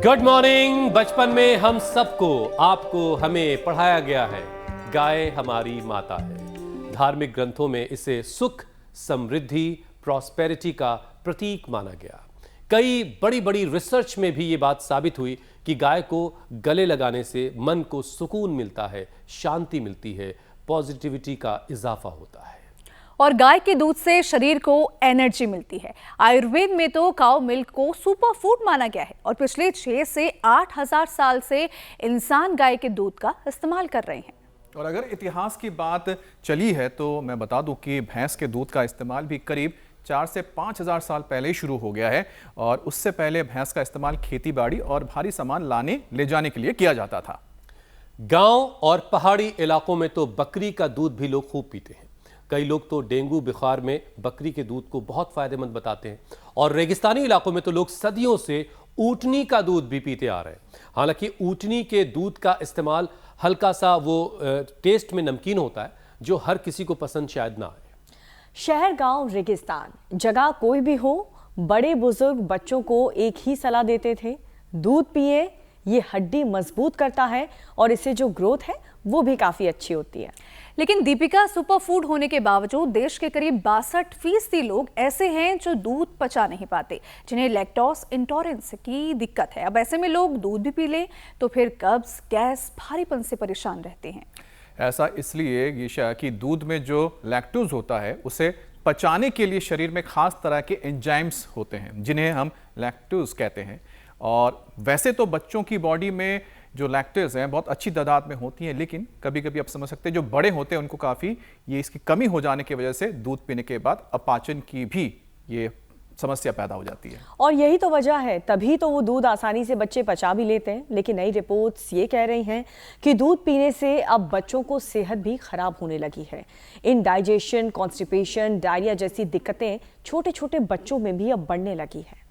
Good morning. बचपन में हम सबको, आपको, हमें पढ़ाया गया है गाय हमारी माता है। धार्मिक ग्रंथों में इसे सुख, समृद्धि, प्रॉस्पेरिटी का प्रतीक माना गया। कई बड़ी बड़ी रिसर्च में भी ये बात साबित हुई कि गाय को गले लगाने से मन को सुकून मिलता है, शांति मिलती है, पॉजिटिविटी का इजाफा होता है। और गाय के दूध से शरीर को एनर्जी मिलती है। आयुर्वेद में तो काउ मिल्क को सुपर फूड माना गया है और पिछले 6 से 8 हजार साल से इंसान गाय के दूध का इस्तेमाल कर रहे हैं। और अगर इतिहास की बात चली है तो मैं बता दूं कि भैंस के दूध का इस्तेमाल भी करीब 4 से 5 हजार साल पहले ही शुरू हो गया है। और उससे पहले भैंस का इस्तेमाल खेती बाड़ी और भारी सामान लाने ले जाने के लिए किया जाता था। गांव और पहाड़ी इलाकों में तो बकरी का दूध भी लोग खूब पीते हैं। कई लोग तो डेंगू बुखार में बकरी के दूध को बहुत फायदेमंद बताते हैं। और रेगिस्तानी इलाकों में तो लोग सदियों से ऊँटनी का दूध भी पीते आ रहे हैं। हालांकि ऊँटनी के दूध का इस्तेमाल हल्का सा वो टेस्ट में नमकीन होता है, जो हर किसी को पसंद शायद ना आए। शहर, गांव, रेगिस्तान, जगह कोई भी हो, बड़े बुजुर्ग बच्चों को एक ही सलाह देते थे, दूध पिए, ये हड्डी मजबूत करता है और इससे जो ग्रोथ है वो भी काफी अच्छी होती है। लेकिन दीपिका, सुपर फूड होने के बावजूद देश के करीब 62% लोग ऐसे हैं जो दूध पचा नहीं पाते, जिन्हें लैक्टोज इंटॉलरेंस की दिक्कत है। अब ऐसे में लोग दूध भी पी लें तो फिर कब्ज, गैस, भारीपन से परेशान रहते हैं। ऐसा इसलिए गीशा कि दूध में जो लैक्टोज होता है उसे पचाने के लिए शरीर में खास तरह के एंजाइम्स होते हैं, जिन्हें हम लैक्टोज कहते हैं। और वैसे तो बच्चों की बॉडी में जो लैक्टेज हैं बहुत अच्छी तादाद में होती हैं, लेकिन कभी कभी आप समझ सकते हैं जो बड़े होते हैं उनको काफ़ी ये इसकी कमी हो जाने की वजह से दूध पीने के बाद अपाचन की भी ये समस्या पैदा हो जाती है। और यही तो वजह है, तभी तो वो दूध आसानी से बच्चे पचा भी लेते हैं। लेकिन नई रिपोर्ट्स ये कह रही हैं कि दूध पीने से अब बच्चों को सेहत भी खराब होने लगी है। इंडाइजेशन, कॉन्स्टिपेशन, डायरिया जैसी दिक्कतें छोटे छोटे बच्चों में भी अब बढ़ने लगी है।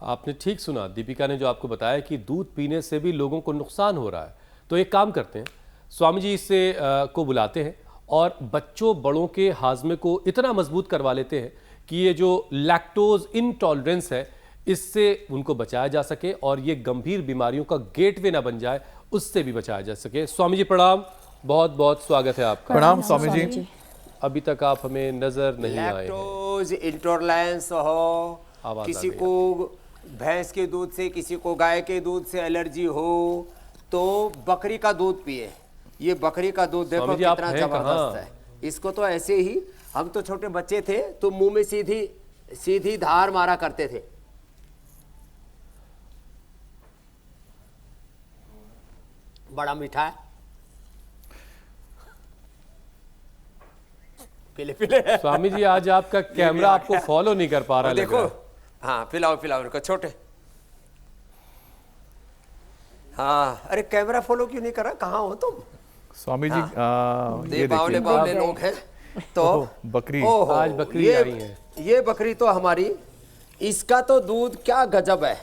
आपने ठीक सुना, दीपिका ने जो आपको बताया कि दूध पीने से भी लोगों को नुकसान हो रहा है। तो एक काम करते हैं, स्वामी जी इससे को बुलाते हैं और बच्चों बड़ों के हाजमे को इतना मजबूत करवा लेते हैं कि ये जो लैक्टोज इंटॉलरेंस है इससे उनको बचाया जा सके और ये गंभीर बीमारियों का गेटवे ना बन जाए, उससे भी बचाया जा सके। स्वामी जी प्रणाम, बहुत बहुत स्वागत है आपका। प्रणाम स्वामी जी। अभी तक आप हमें नजर नहीं आए। लैक्टोज इंटॉलरेंस हो, किसी को भैंस के दूध से, किसी को गाय के दूध से एलर्जी हो तो बकरी का दूध पिए। ये बकरी का दूध देखो कितना जबरदस्त है। इसको तो ऐसे ही, हम तो छोटे बच्चे थे तो मुंह में सीधी सीधी धार मारा करते थे। बड़ा मीठा है, पिले पिले। स्वामी जी आज आपका कैमरा आपको फॉलो नहीं कर पा रहा है। देखो, हाँ पिलाओ पिलाओ इनको छोटे। हाँ, अरे कैमरा फॉलो क्यों नहीं कर रहा? कहाँ हो तुम? स्वामी जी ये बावले बावले लोग हैं तो बकरी, आज बकरी आई है। ये बकरी तो हमारी, इसका तो दूध क्या गजब है।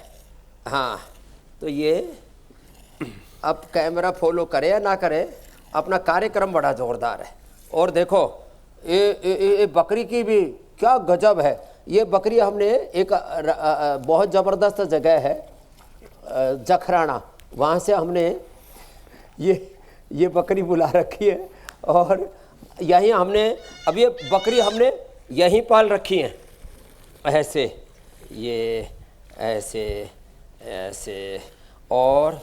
हाँ, तो ये अब कैमरा फॉलो करे या ना करे, अपना कार्यक्रम बड़ा जोरदार है। और देखो ये बकरी की भी क्या गजब है। ये बकरी हमने एक बहुत ज़बरदस्त जगह है जखराना, वहाँ से हमने ये बकरी बुला रखी है और यहीं हमने, अब ये बकरी हमने यहीं पाल रखी है। ऐसे, ये ऐसे ऐसे। और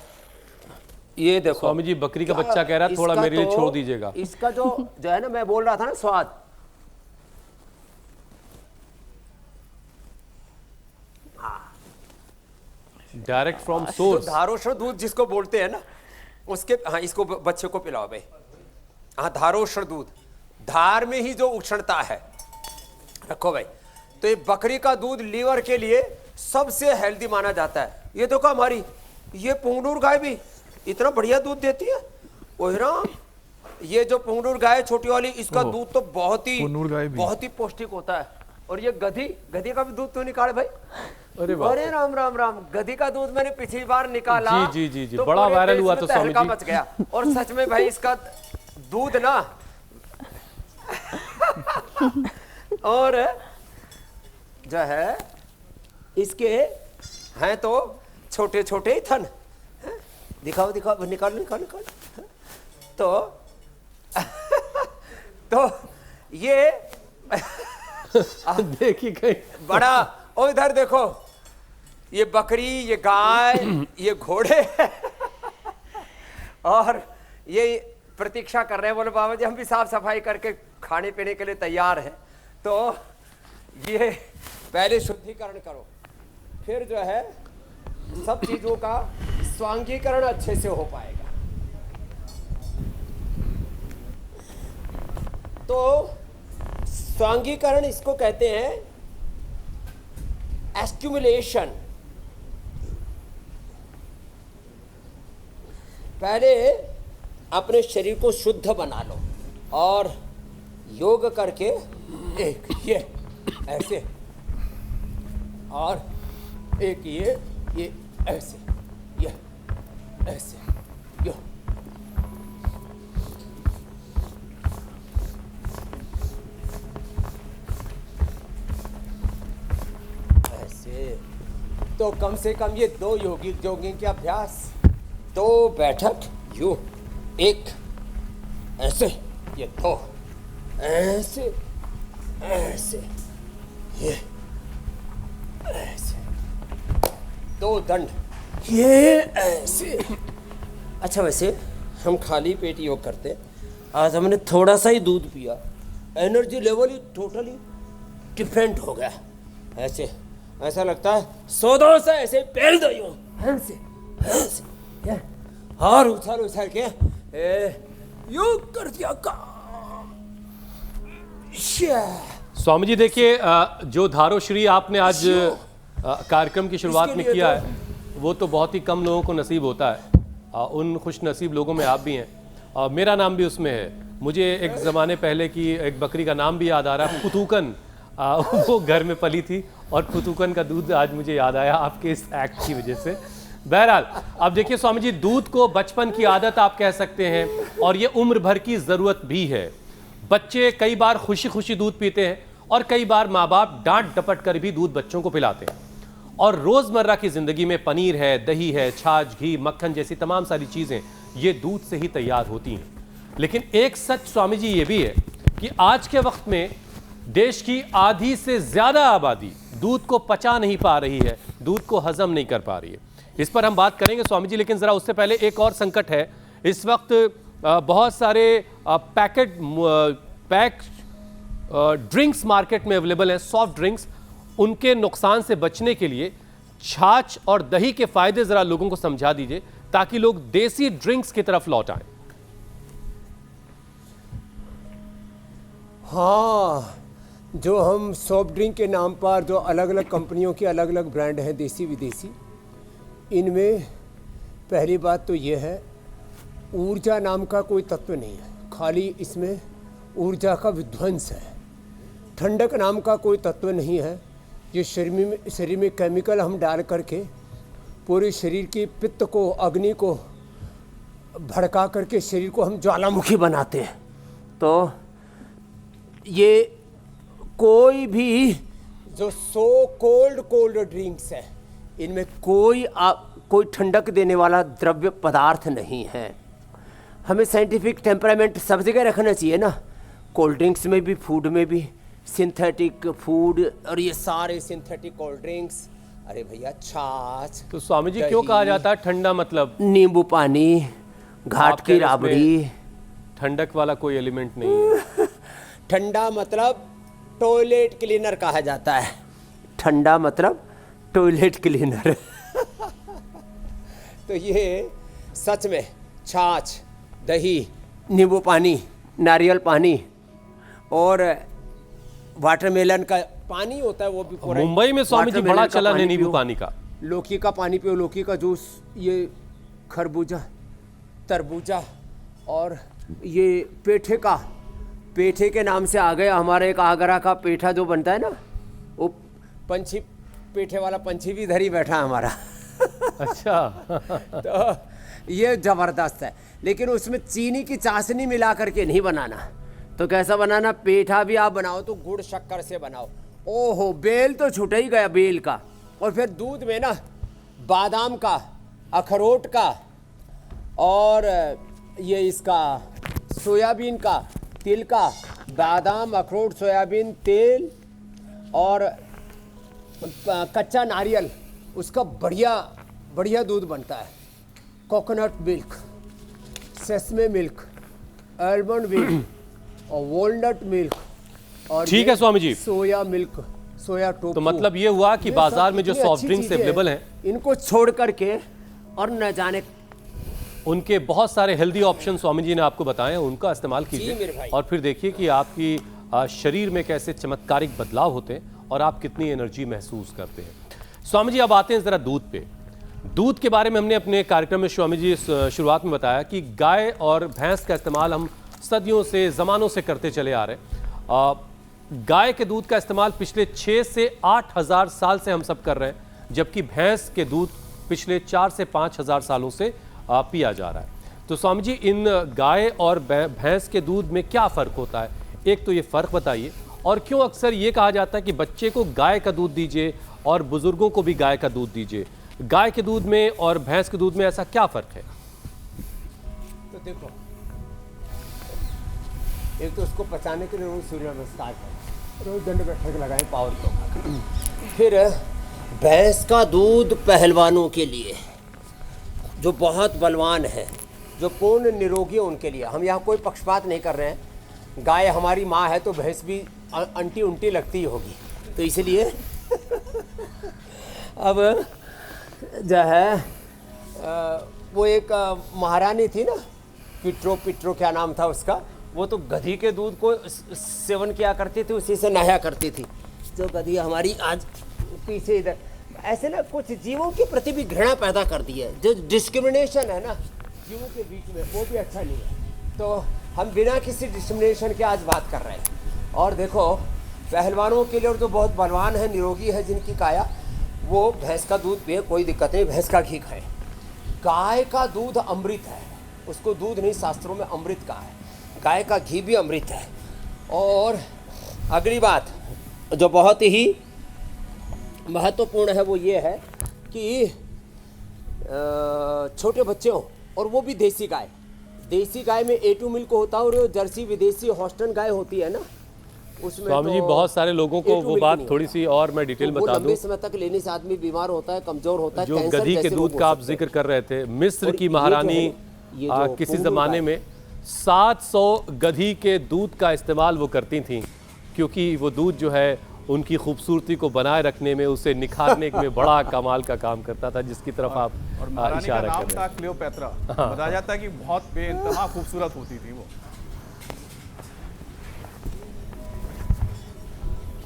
ये देखो स्वामी जी, बकरी का बच्चा कह रहा है थोड़ा मेरे लिए छोड़ दीजिएगा। इसका जो है ना, मैं बोल रहा था ना, स्वाद। डायरेक्ट फ्रॉम सोर्स, धारोष्ण दूध जिसको बोलते हैं ना, उसके, हाँ इसको बच्चे को पिलाओ भाई। हाँ, धारोष्ण दूध, धार में ही जो उष्णता है, रखो भाई। तो ये बकरी का दूध लीवर के लिए सबसे हेल्दी माना जाता है। ये देखो हमारी ये पुंगनूर गाय भी इतना बढ़िया दूध देती है। ओह राम, ये जो पुंगनूर गाय छोटी वाली, इसका दूध तो बहुत ही पौष्टिक होता है। और ये गधी का भी दूध तो निकाले भाई। अरे राम राम राम, गधी का दूध मैंने पिछली बार निकाला। जी जी जी जी, तो बड़ा वायरल हुआ तो स्वामी जी मच गया। और सच में भाई इसका दूध ना और जो है इसके हैं तो छोटे छोटे ही थन। हैं? दिखाओ दिखाओ, निकालो निकालो निकालो। तो ये देखिए कहीं बड़ा, ओ इधर देखो, ये बकरी, ये गाय, ये घोड़े और ये प्रतीक्षा कर रहे हैं, बोले बाबा जी हम भी साफ सफाई करके खाने पीने के लिए तैयार हैं। तो ये पहले शुद्धिकरण करो, फिर जो है सब चीजों का स्वांगीकरण अच्छे से हो पाएगा। तो स्वांगीकरण इसको कहते हैं एक्यूमुलेशन। पहले अपने शरीर को शुद्ध बना लो और योग करके एक ये ऐसे और एक ये ऐसे, ये ऐसे, यो ऐसे। तो कम से कम ये 2 योगिक जॉगिंग के अभ्यास, 2 बैठक, यू एक ऐसे, ये 2 ऐसे ऐसे, ये ऐसे, 2 दंड, ये ऐसे। अच्छा वैसे हम खाली पेट योग करते हैं। आज हमने थोड़ा सा ही दूध पिया, एनर्जी लेवल ही टोटली डिफरेंट हो गया। ऐसे ऐसा लगता है 100 से ऐसे पेल दो यूं, ऐसे ऐसे, ये और उछल उछल के योग कर दिया काम। स्वामी जी देखिए, जो धारोश्री आपने आज कार्यक्रम की शुरुआत में किया है वो तो बहुत ही कम लोगों को नसीब होता है। उन खुश नसीब लोगों में आप भी हैं। मेरा नाम भी उसमें है। मुझे एक ज़माने पहले की एक बकरी का नाम भी याद आ रहा है, फुतूकन। वो घर में पली थी और फुतूकन का दूध आज मुझे याद आया आपके इस एक्ट की वजह से। बहरहाल अब देखिए स्वामी जी, दूध को बचपन की आदत आप कह सकते हैं और ये उम्र भर की ज़रूरत भी है। बच्चे कई बार खुशी खुशी दूध पीते हैं और कई बार माँ बाप डांट डपट कर भी दूध बच्चों को पिलाते हैं। और रोज़मर्रा की ज़िंदगी में पनीर है, दही है, छाछ, घी, मक्खन जैसी तमाम सारी चीज़ें ये दूध से ही तैयार होती हैं। लेकिन एक सच स्वामी जी ये भी है कि आज के वक्त में देश की आधी से ज़्यादा आबादी दूध को पचा नहीं पा रही है, दूध को हजम नहीं कर पा रही है। इस पर हम बात करेंगे स्वामी जी, लेकिन ज़रा उससे पहले एक और संकट है। इस वक्त बहुत सारे पैक ड्रिंक्स मार्केट में अवेलेबल हैं, सॉफ्ट ड्रिंक्स। उनके नुकसान से बचने के लिए छाछ और दही के फायदे ज़रा लोगों को समझा दीजिए ताकि लोग देसी ड्रिंक्स की तरफ लौट आएं। हाँ, जो हम सॉफ्ट ड्रिंक के नाम पर जो अलग अलग कंपनियों के अलग अलग ब्रांड हैं, देसी विदेशी, इनमें पहली बात तो ये है ऊर्जा नाम का कोई तत्व नहीं है, खाली इसमें ऊर्जा का विध्वंस है। ठंडक नाम का कोई तत्व नहीं है। ये शरीर में केमिकल हम डाल करके पूरे शरीर की पित्त को, अग्नि को भड़का करके शरीर को हम ज्वालामुखी बनाते हैं। तो ये कोई भी जो कोल्ड ड्रिंक्स है, इनमें कोई ठंडक देने वाला द्रव्य पदार्थ नहीं है। हमें साइंटिफिक टेम्परामेंट सब जगह रखना चाहिए ना, कोल्ड ड्रिंक्स में भी, फूड में भी। सिंथेटिक फूड और ये सारे सिंथेटिक कोल्ड ड्रिंक्स, अरे भैया छाछ। तो स्वामी जी क्यों कहा जाता है ठंडा? मतलब नींबू पानी, घाट की राबड़ी। ठंडक वाला कोई एलिमेंट नहीं है। ठंडा मतलब टॉयलेट क्लीनर कहा जाता है। ठंडा मतलब टॉयलेट क्लीनर। तो ये सच में छाछ, दही, नींबू पानी, नारियल पानी और वाटरमेलन का पानी होता है, वो भी पूरा। मुंबई में स्वामी जी बड़ा चलन है नींबू पानी का। लौकी का पानी पियो, लौकी का जूस, ये खरबूजा, तरबूजा और ये पेठे के नाम से आ गया। हमारे एक आगरा का पेठा जो बनता है ना, वो पंछी, पेठे वाला पंछी भी इधर ही बैठा है हमारा। अच्छा। तो ये ज़बरदस्त है, लेकिन उसमें चीनी की चाशनी मिला करके नहीं बनाना। तो कैसा बनाना? पेठा भी आप बनाओ तो गुड़ शक्कर से बनाओ। ओहो, बेल तो छूट ही गया बेल का। और फिर दूध में ना बादाम का, अखरोट का, और ये इसका सोयाबीन का, तिल का, बादाम, अखरोट, सोयाबीन, तेल और कच्चा नारियल, उसका बढ़िया बढ़िया दूध बनता है। Coconut milk, sesame milk, almond milk और वॉलनट मिल्क, और ठीक है स्वामी जी। सोया मिल्क, सोया टोफू। तो मतलब ये हुआ कि बाजार में जो सॉफ्ट ड्रिंक्स अवेलेबल हैं, इनको छोड़ करके और न जाने उनके बहुत सारे हेल्दी ऑप्शन स्वामी जी ने आपको बताए हैं, उनका इस्तेमाल मेरे कीजिए भाई। और फिर देखिए कि आपकी शरीर में कैसे चमत्कारिक बदलाव होते हैं और आप कितनी एनर्जी महसूस करते हैं। स्वामी जी अब आते हैं जरा दूध पे। दूध के बारे में हमने अपने कार्यक्रम में स्वामी जी शुरुआत में बताया कि गाय और भैंस का इस्तेमाल हम सदियों से, ज़मानों से करते चले आ रहे हैं। गाय के दूध का इस्तेमाल पिछले 6 से 8 हज़ार साल से हम सब कर रहे हैं, जबकि भैंस के दूध पिछले 4 से 5 हज़ार सालों से पिया जा रहा है। तो स्वामी जी इन गाय और भैंस के दूध में क्या फ़र्क होता है, एक तो ये फ़र्क बताइए, और क्यों अक्सर ये कहा जाता है कि बच्चे को गाय का दूध दीजिए और बुजुर्गों को भी गाय का दूध दीजिए। गाय के दूध में और भैंस के दूध में ऐसा क्या फ़र्क है? तो देखो, एक तो उसको पचाने के लिए रोज सूर्य नमस्कार करें, रोज दंड बैठक लगाएं पावर को। फिर भैंस का दूध पहलवानों के लिए, जो बहुत बलवान है, जो पूर्ण निरोगी है, उनके लिए। हम यहाँ कोई पक्षपात नहीं कर रहे हैं। गाय हमारी माँ है तो भैंस भी अंटी उंटी लगती होगी, तो इसलिए अब जो है वो एक महारानी थी ना, पिट्रो क्या नाम था उसका, वो तो गधी के दूध को सेवन किया करती थी, उसी से नहाया करती थी। जो गधी हमारी आज पीछे इधर ऐसे ना कुछ जीवों के प्रति भी घृणा पैदा कर दी है। जो डिस्क्रिमिनेशन है ना जीवों के बीच में, वो भी अच्छा नहीं है। तो हम बिना किसी डिस्क्रिमिनेशन के आज बात कर रहे हैं। और देखो, पहलवानों के लिए और जो बहुत बलवान है, निरोगी है, जिनकी काया, वो भैंस का दूध पिए, कोई दिक्कत नहीं, भैंस का घी खाए। गाय का दूध अमृत है, उसको दूध नहीं, शास्त्रों में अमृत कहा है। गाय का घी भी अमृत है। और अगली बात जो बहुत ही महत्वपूर्ण है वो ये है कि छोटे बच्चे हों, और वो भी देसी गाय। देसी गाय में A2 मिल्क होता है, और जो जर्सी विदेशी हॉस्टन गाय होती है ना, उसमें स्वामी जी बहुत सारे लोगों को वो बात थोड़ी सी और मैं डिटेल बता दूं। लंबे समय तक लेने से आदमी बीमार होता है, कमजोर होता है। जो गधी के दूध का आप जिक्र कर रहे थे, मिस्र की महारानी किसी ज़माने में 700 गधी के दूध का इस्तेमाल वो करती थीं, क्योंकि वो दूध जो है उनकी खूबसूरती को बनाए रखने में, उसे निखारने में बड़ा कमाल का काम करता था, जिसकी तरफ आप और महारानी का इशारा नाम कर था रहे हैं। क्लियोपेत्रा। बताया जाता है कि बहुत बेइंतहा खूबसूरत होती थी वो।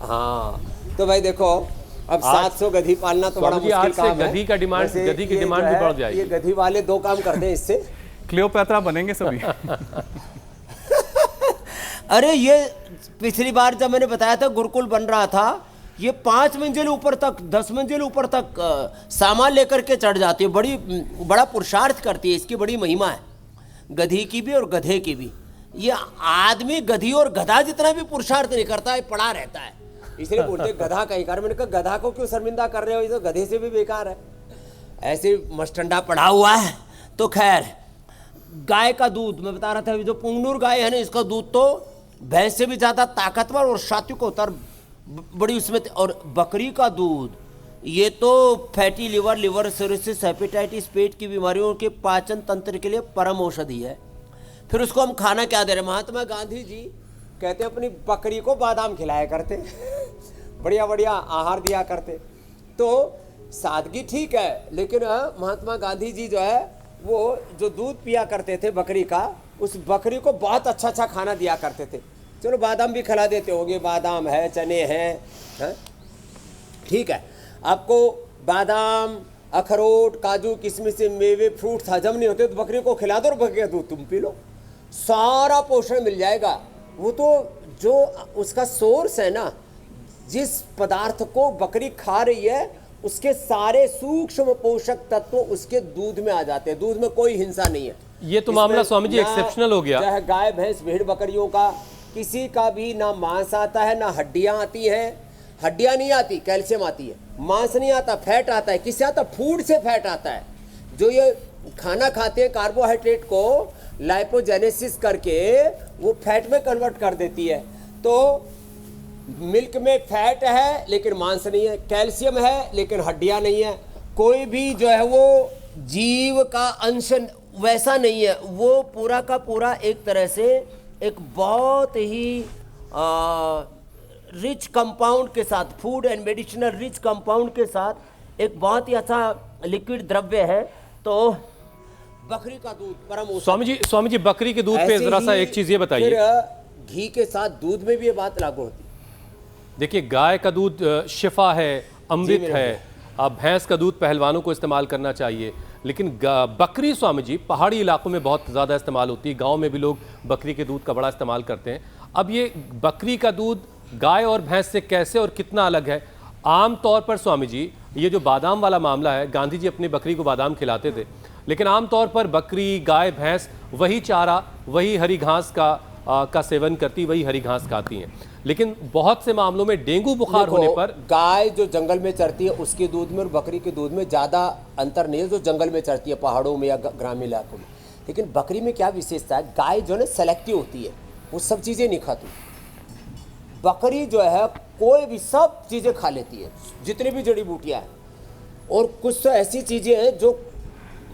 हाँ, तो भाई देखो, अब 700 गधी पालना तो बड़ा मुश्किल आज से काम है। गधी की डिमांड जो भी है, बढ़ जाएगी। ये गधी वाले 2 काम करते हैं इससे। क्लियोपेत्रा बनेंगे सभी। अरे ये पिछली बार जब मैंने बताया था गुरुकुल बन रहा था, ये 5 मंजिल ऊपर तक, 10 मंजिल ऊपर तक सामान लेकर के चढ़ जाती है। बड़ा पुरुषार्थ करती है, इसकी बड़ी महिमा है, गधी की भी और गधे की भी। ये आदमी गधी और गधा जितना भी पुरुषार्थ नहीं करता है, पड़ा रहता है। इसलिए बोलते गधा कहीं कर। मैंने कहा गधा को क्यों शर्मिंदा कर रहे हो, ये तो गधे से भी बेकार है। ऐसे मस्टंडा पड़ा हुआ है। तो खैर, गाय का दूध मैं बता रहा था, जो पुंगनूर गाय है ना, इसका दूध तो भैंस से भी ज़्यादा ताकतवर और सात्विक होता है, बड़ी उसमें। और बकरी का दूध, ये तो फैटी लिवर सिरोसिस, हेपेटाइटिस, पेट की बीमारियों के पाचन तंत्र के लिए परम औषधि है। फिर उसको हम खाना क्या दे रहे? महात्मा गांधी जी कहते अपनी बकरी को बादाम खिलाया करते, बढ़िया बढ़िया आहार दिया करते। तो सादगी ठीक है, लेकिन महात्मा गांधी जी जो है वो जो दूध पिया करते थे बकरी का, उस बकरी को बहुत अच्छा अच्छा खाना दिया करते थे। चलो बादाम भी खिला देते होंगे, बादाम है, चने हैं, ठीक है। आपको बादाम, अखरोट, काजू, किशमिश, मेवे, फ्रूट्स हजम नहीं होते तो बकरी को खिला दो और बकरी का दूध तुम पी लो, सारा पोषण मिल जाएगा। वो तो जो उसका सोर्स है ना, जिस पदार्थ को बकरी खा रही है, उसके सारे सूक्ष्म पोषक तत्व उसके दूध में आ जाते हैं। दूध में कोई हिंसा नहीं है। ये तो मामला स्वामी जी एक्सेप्शनल हो गया। चाहे गाय भैंस भेड़ बकरियों का किसी का भी ना मांस आता है, ना हड्डियां आती हैं, हड्डियां नहीं आती, कैल्शियम आती है। मांस नहीं आता, फैट आता है। किससे आता? फूड से फैट आता है। जो ये खाना खाते हैं कार्बोहाइड्रेट को लाइपोजेनेसिस करके वो फैट में कन्वर्ट कर देती है। तो मिल्क में फैट है लेकिन मांस नहीं है, कैल्शियम है लेकिन हड्डियां नहीं है। कोई भी जो है वो जीव का अंश वैसा नहीं है, वो पूरा का पूरा एक तरह से एक बहुत ही रिच कंपाउंड के साथ, food and medicinal rich compound के साथ एक बहुत ही अच्छा लिक्विड द्रव्य है। तो बकरी का दूध परम औषधि। स्वामी जी बकरी के दूध पे जरा सा एक चीज ये बताइए। फिर घी के साथ दूध में भी ये बात लागू होती है। देखिए, गाय का दूध शिफा है, अमृत है। अब भैंस का दूध पहलवानों को इस्तेमाल करना चाहिए, लेकिन बकरी स्वामी जी पहाड़ी इलाकों में बहुत ज़्यादा इस्तेमाल होती है। गांव में भी लोग बकरी के दूध का बड़ा इस्तेमाल करते हैं। अब ये बकरी का दूध गाय और भैंस से कैसे और कितना अलग है? आम तौर पर स्वामी जी ये जो बादाम वाला मामला है, गांधी जी अपनी बकरी को बादाम खिलाते थे, लेकिन आम तौर पर बकरी, गाय, भैंस वही चारा, वही हरी घास का सेवन करती, वही हरी घास खाती हैं। लेकिन बहुत से मामलों में डेंगू बुखार होने पर गाय जो जंगल में चरती है उसके दूध में और बकरी के दूध में ज़्यादा अंतर नहीं है, जो जंगल में चरती है पहाड़ों में या ग्रामीण इलाकों में। लेकिन बकरी में क्या विशेषता है? गाय जो है सेलेक्टिव होती है, वो सब चीज़ें नहीं खाती। बकरी जो है कोई भी सब चीज़ें खा लेती है, जितनी भी जड़ी बूटियाँ हैं। और कुछ तो ऐसी चीज़ें हैं जो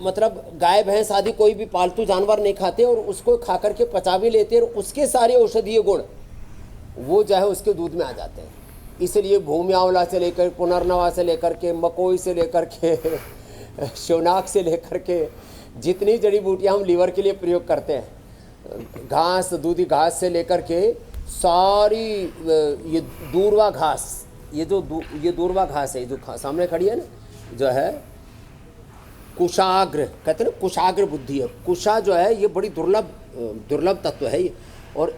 मतलब गाय भैंस आदि कोई भी पालतू जानवर नहीं खाते और उसको खा करके पचा भी लेते हैं, और उसके सारे औषधीय गुण वो जो है उसके दूध में आ जाते हैं। इसलिए भूमि आंवला से लेकर, पुनर्नवा से लेकर के, मकोई से लेकर के, शोनाक से लेकर के, जितनी जड़ी बूटियाँ हम लीवर के लिए प्रयोग करते हैं, घास, दूधी घास से लेकर के सारी ये दूर्वा घास, ये दूर्वा घास है, जो सामने खड़ी है ना, जो है कुशाग्र, कहते हैं ना कुशाग्र बुद्धि है। कुशा जो है ये बड़ी दुर्लभ तत्व है ये, और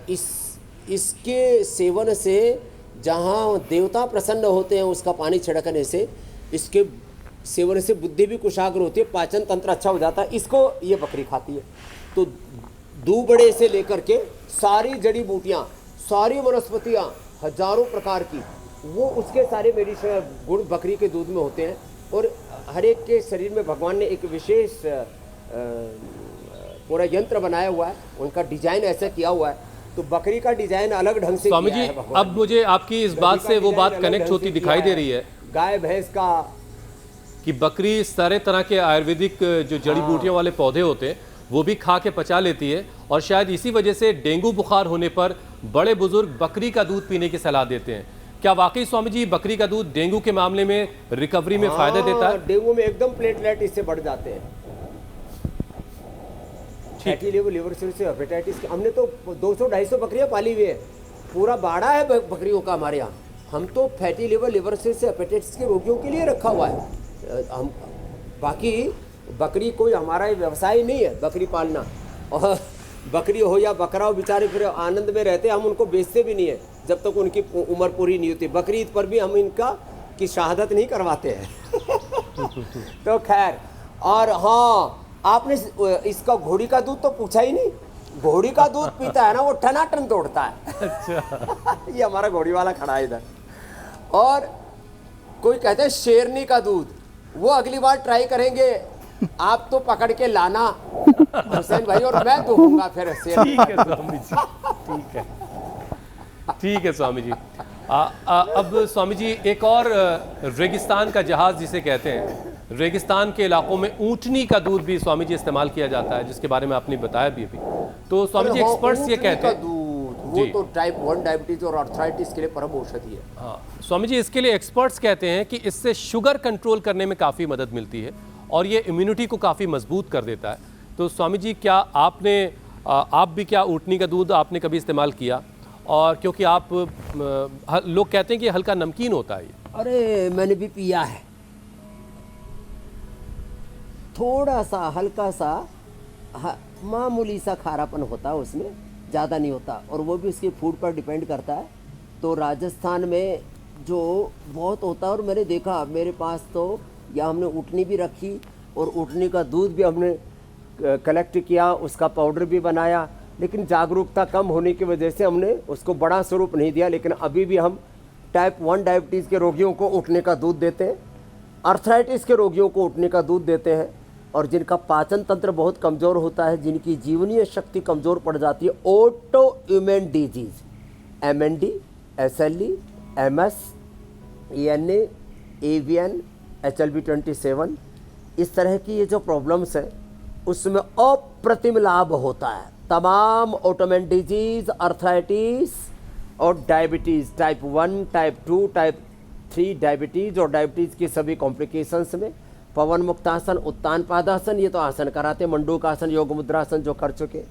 इसके सेवन से जहाँ देवता प्रसन्न होते हैं उसका पानी छिड़कने से, इसके सेवन से बुद्धि भी कुशाग्र होती है, पाचन तंत्र अच्छा हो जाता है। इसको ये बकरी खाती है। तो दूबड़े से लेकर के सारी जड़ी बूटियाँ, सारी वनस्पतियाँ, हजारों प्रकार की, वो उसके सारे मेडिसिनल गुण बकरी के दूध में होते हैं। और हर एक के शरीर में भगवान ने एक विशेष पूरा यंत्र बनाया हुआ है, उनका डिजाइन ऐसे किया हुआ है। तो बकरी का डिजाइन अलग ढंग से स्वामी किया जी है भगवान अब मुझे आपकी इस बात से वो बात कनेक्ट होती दिखाई दे रही है, गाय भैंस का, कि बकरी सारे तरह के आयुर्वेदिक जो जड़ी बूटियों वाले पौधे होते हैं वो भी खा के पचा लेती है, और शायद इसी वजह से डेंगू बुखार होने पर बड़े बुजुर्ग बकरी का दूध पीने की सलाह देते हैं। क्या वाकई स्वामी जी बकरी का दूध डेंगू के मामले में रिकवरी में फायदा देता है? डेंगू में एकदम प्लेटलेट इससे बढ़ जाते हैं। फैटी लिवर से हेपेटाइटिस के, हमने तो 200-250 बकरियां पाली हुई है, पूरा बाड़ा है बकरियों का हमारे यहाँ। हम तो फैटी लिवर से हेपेटाइटिस के रोगियों के लिए रखा हुआ है। हम बाकी बकरी कोई हमारा व्यवसाय नहीं है बकरी पालना, और बकरी हो या बकरा हो, बेचारे फिर आनंद में रहते, हम उनको बेचते भी नहीं है जब तक उनकी उम्र पूरी नहीं होती। बकरी ईद पर भी हम इनका की शहादत नहीं करवाते हैं। तो खैर, और हाँ, आपने इसका घोड़ी का दूध तो पूछा ही नहीं। घोड़ी का दूध पीता है ना, वो टनाटन तोड़ता है। अच्छा। ये हमारा घोड़ी वाला खड़ा है इधर। और कोई कहते हैं शेरनी का दूध, वो अगली बार ट्राई करेंगे। आप तो पकड़ के लाना हुसैन भाई, और मैं दूंगा फिर शेरनी। ठीक है स्वामी जी, ठीक है, ठीक है स्वामी जी। अब स्वामी जी एक और रेगिस्तान का जहाज जिसे कहते हैं, रेगिस्तान के इलाकों में ऊंटनी का दूध भी स्वामी जी इस्तेमाल किया जाता है, जिसके बारे में आपने बताया भी अभी। तो स्वामी जी एक्सपर्ट्स ये कहते हैं वो तो टाइप 1 डायबिटीज और आर्थराइटिस के लिए परम औषधि है। हाँ स्वामी जी, इसके लिए एक्सपर्ट्स कहते हैं कि इससे शुगर कंट्रोल करने में काफ़ी मदद मिलती है और ये इम्यूनिटी को काफ़ी मजबूत कर देता है। तो स्वामी जी क्या आप भी क्या ऊँटनी का दूध आपने कभी इस्तेमाल किया? और क्योंकि आप लोग कहते हैं कि हल्का नमकीन होता है ये। अरे मैंने भी पिया है, थोड़ा सा हल्का सा मामूली सा खारापन होता है उसमें, ज़्यादा नहीं होता, और वो भी उसके फूड पर डिपेंड करता है। तो राजस्थान में जो बहुत होता है, और मैंने देखा मेरे पास तो या हमने ऊँटनी भी रखी और ऊँटनी का दूध भी हमने कलेक्ट किया, उसका पाउडर भी बनाया, लेकिन जागरूकता कम होने की वजह से हमने उसको बड़ा स्वरूप नहीं दिया। लेकिन अभी भी हम टाइप 1 डायबिटीज़ के रोगियों को उठने का दूध देते हैं, अर्थराइटिस के रोगियों को उठने का दूध देते हैं, और जिनका पाचन तंत्र बहुत कमज़ोर होता है, जिनकी जीवनीय शक्ति कमज़ोर पड़ जाती है, auto immune disease, MND, SLE, MS, ENA, AVN, HLB27, इस तरह की ये जो प्रॉब्लम्स है उसमें अप्रतिम लाभ होता है। तमाम ऑटोइम्यून डिजीज़, अर्थराइटिस और diabetes type 1, type 2, type 3 diabetes और डायबिटीज़ की सभी कॉम्प्लिकेशंस में पवन मुक्तासन, उत्तान पादासन, ये तो आसन कराते, मंडूकासन, योग मुद्रासन जो कर चुके,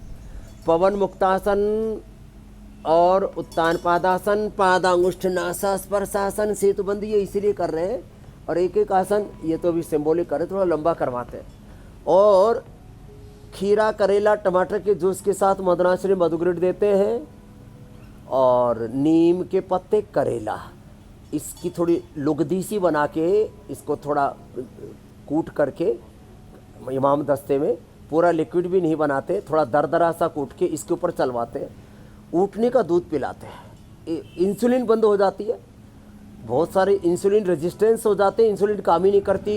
पवन मुक्तासन और उत्तान पादासन, पादांगुष्ठ नासा स्पर्शासन, सेतुबंदी ये इसीलिए कर रहे हैं, और एक एक आसन ये तो भी सिंबॉलिक कर रहे, थोड़ा लंबा करवाते हैं। और खीरा, करेला, टमाटर के जूस के साथ मदनाश्री मधुग्रिड देते हैं, और नीम के पत्ते, करेला, इसकी थोड़ी लुगदी सी बना के इसको थोड़ा कूट करके इमाम दस्ते में, पूरा लिक्विड भी नहीं बनाते, थोड़ा दरदरा सा कूट के इसके ऊपर चलवाते हैं, उठने का दूध पिलाते हैं, इंसुलिन बंद हो जाती है, बहुत सारे इंसुलिन रेजिस्टेंस हो जाते हैं, इंसुलिन काम ही नहीं करती,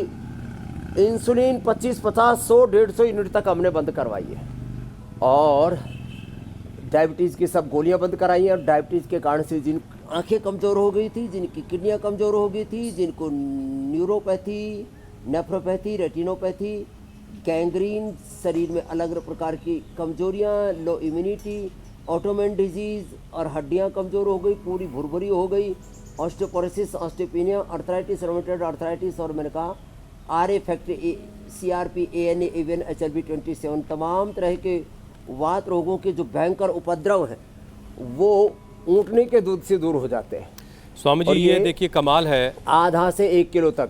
इंसुलिन 25, 50, 100, 150 यूनिट तक हमने बंद करवाई है, और डायबिटीज़ की सब गोलियां बंद कराई हैं, और डायबिटीज़ के कारण से जिन आंखें कमज़ोर हो गई थी, जिनकी किडनियां कमज़ोर हो गई थी, जिनको न्यूरोपैथी, नेफ्रोपैथी, रेटिनोपैथी, गैंग्रीन, शरीर में अलग अलग प्रकार की कमजोरियां, लो इम्यूनिटी, ऑटोइम्यून डिजीज़ और हड्डियां कमज़ोर हो गई, पूरी भुरभुरी हो गई, osteoporosis, osteopenia, arthritis, rheumatoid arthritis, और मैंने कहा RA factory, CRP, ANA, AVN, HLB27, तमाम तरह के वात रोगों के जो भयंकर उपद्रव हैं वो ऊँटने के दूध से दूर हो जाते हैं। स्वामी जी ये देखिए कमाल है, आधा से 1 किलो तक।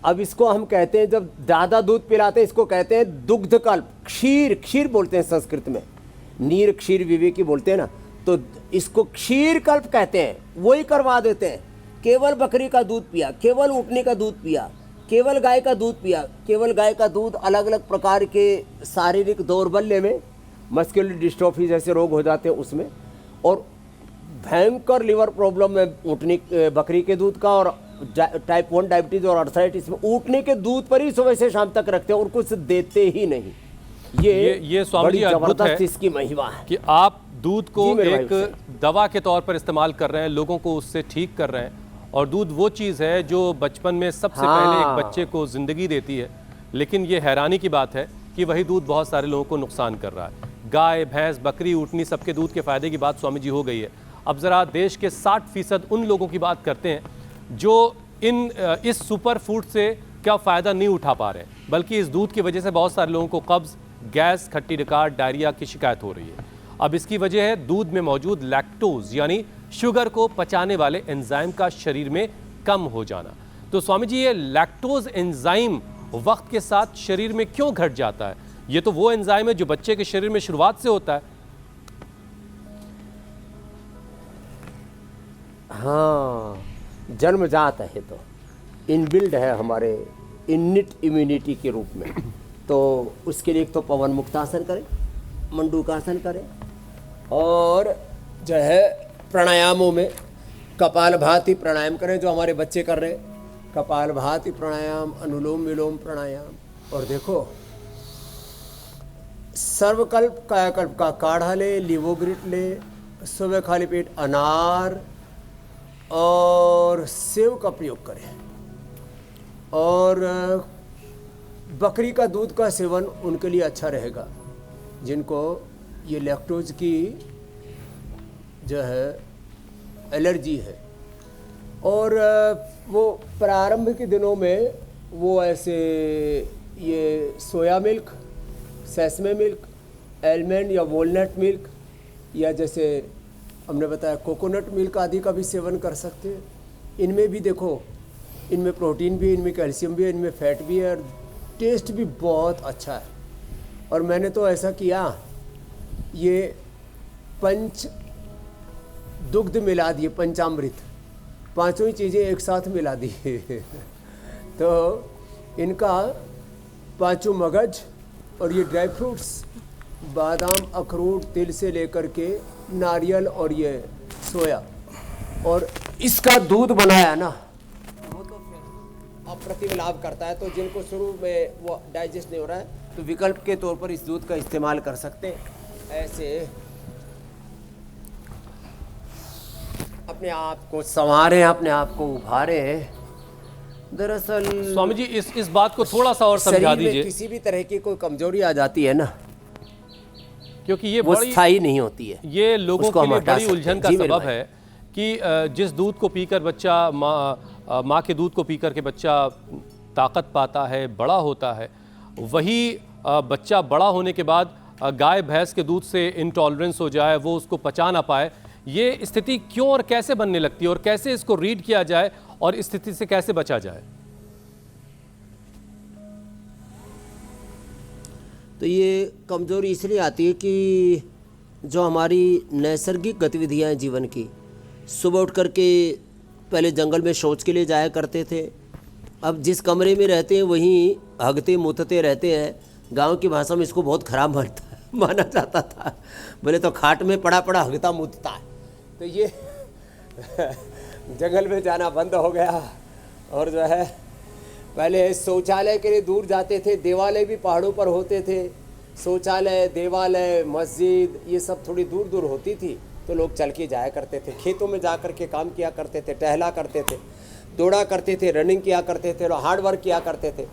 अब इसको हम कहते हैं, जब ज़्यादा दूध पिलाते हैं इसको कहते हैं दुग्ध कल्प, क्षीर, क्षीर बोलते हैं संस्कृत में, नीर क्षीर विवेकी बोलते हैं ना, तो इसको क्षीर कल्प कहते हैं। वही करवा देते हैं, केवल बकरी का दूध पिया, केवल ऊँटने का दूध पिया, केवल गाय का दूध पिया, केवल गाय का दूध, अलग अलग प्रकार के शारीरिक दौर्बल्य में, मस्कुलर डिस्ट्रोफी जैसे रोग हो जाते हैं उसमें, और भयंकर लिवर प्रॉब्लम में ऊँटने बकरी के दूध का, और टाइप 1 डायबिटीज़ और अर्थराइटिस में ऊँटने के दूध पर ही सुबह से शाम तक रखते हैं और कुछ देते ही नहीं। ये स्वामी जी अद्भुत है इसकी महिमा है कि आप दूध को एक दवा के तौर पर इस्तेमाल कर रहे हैं, लोगों को उससे ठीक कर रहे हैं, और दूध वो चीज़ है जो बचपन में सबसे पहले एक बच्चे को ज़िंदगी देती है, लेकिन ये हैरानी की बात है कि वही दूध बहुत सारे लोगों को नुकसान कर रहा है। गाय, भैंस, बकरी, ऊँटनी, सबके दूध के फ़ायदे की बात स्वामी जी हो गई है। अब ज़रा देश के 60% उन लोगों की बात करते हैं जो इस सुपर फूड से क्या फ़ायदा नहीं उठा पा रहे, बल्कि इस दूध की वजह से बहुत सारे लोगों को कब्ज़, गैस, खट्टी डकार, डायरिया की शिकायत हो रही है। अब इसकी वजह है दूध में मौजूद लैक्टोज यानी शुगर को पचाने वाले एंजाइम का शरीर में कम हो जाना। तो स्वामी जी ये लैक्टोज एंजाइम वक्त के साथ शरीर में क्यों घट जाता है? ये तो वो एंजाइम है जो बच्चे के शरीर में शुरुआत से होता है। हाँ, जन्मजात है, तो इनबिल्ड है हमारे इनिट इम्यूनिटी के रूप में। तो उसके लिए एक तो पवन मुक्तासन करें, मंडूकासन करें, और जो है प्राणायामों में कपालभाति प्राणायाम करें, जो हमारे बच्चे कर रहे हैं, कपालभाति प्राणायाम, अनुलोम विलोम प्राणायाम। और देखो सर्वकल्प कायाकल्प का काढ़ा ले, लीवोग्रिट ले, सुबह खाली पेट अनार और सेव का प्रयोग करें, और बकरी का दूध का सेवन उनके लिए अच्छा रहेगा जिनको ये लैक्टोज की जो है एलर्जी है। और वो प्रारंभ के दिनों में वो ऐसे ये soya milk, sesame milk, almond या वॉलनट मिल्क, या जैसे हमने बताया कोकोनट मिल्क आदि का भी सेवन कर सकते हैं। इनमें भी देखो, इनमें प्रोटीन भी है, इनमें कैल्शियम भी है, इनमें फैट भी है, और टेस्ट भी बहुत अच्छा है। और मैंने तो ऐसा किया, ये पंच दुग्ध मिला दिए, पंचामृत, पांचों ही चीज़ें एक साथ मिला दी तो इनका पांचों मगज और ये ड्राई फ्रूट्स, बादाम, अखरोट, तिल से लेकर के नारियल और ये सोया, और इसका दूध बनाया ना वो तो फिर अप्रतिम लाभ करता है। तो जिनको शुरू में वो डाइजेस्ट नहीं हो रहा है तो विकल्प के तौर पर इस दूध का इस्तेमाल कर सकते हैं। ऐसे अपने आप को संवारें, अपने आप को उभारें। दरअसल स्वामी जी इस बात को थोड़ा सा और समझा शरीर में दीजिए, किसी भी तरह की कोई कमजोरी आ जाती है ना, क्योंकि ये वो बड़ी स्थायी नहीं होती है। ये लोगों उसको के हम लिए हटा बड़ी सकते उलझन हैं। का जी मेरे सबब भाई। है कि जिस दूध को पीकर बच्चा माँ के दूध को पीकर के बच्चा ताकत पाता है, बड़ा होता है, वही बच्चा बड़ा होने के बाद गाय भैंस के दूध से इंटॉलरेंस हो जाए, वो उसको पचा ना पाए। ये स्थिति क्यों और कैसे बनने लगती है और कैसे इसको रीड किया जाए और इस स्थिति से कैसे बचा जाए? तो ये कमजोरी इसलिए आती है कि जो हमारी नैसर्गिक गतिविधियां हैं जीवन की, सुबह उठ करके पहले जंगल में शौच के लिए जाया करते थे, अब जिस कमरे में रहते हैं वहीं हगते मुतते रहते हैं। गांव की भाषा में इसको बहुत खराब माना जाता था, बोले तो खाट में पड़ा पड़ा हगता मुतता है। तो ये जंगल में जाना बंद हो गया और जो है पहले शौचालय के लिए दूर जाते थे, देवालय भी पहाड़ों पर होते थे। शौचालय, देवालय, मस्जिद ये सब थोड़ी दूर दूर होती थी तो लोग चल के जाया करते थे, खेतों में जा कर के काम किया करते थे, टहला करते थे, दौड़ा करते थे, रनिंग किया करते थे, हार्ड वर्क किया करते थे।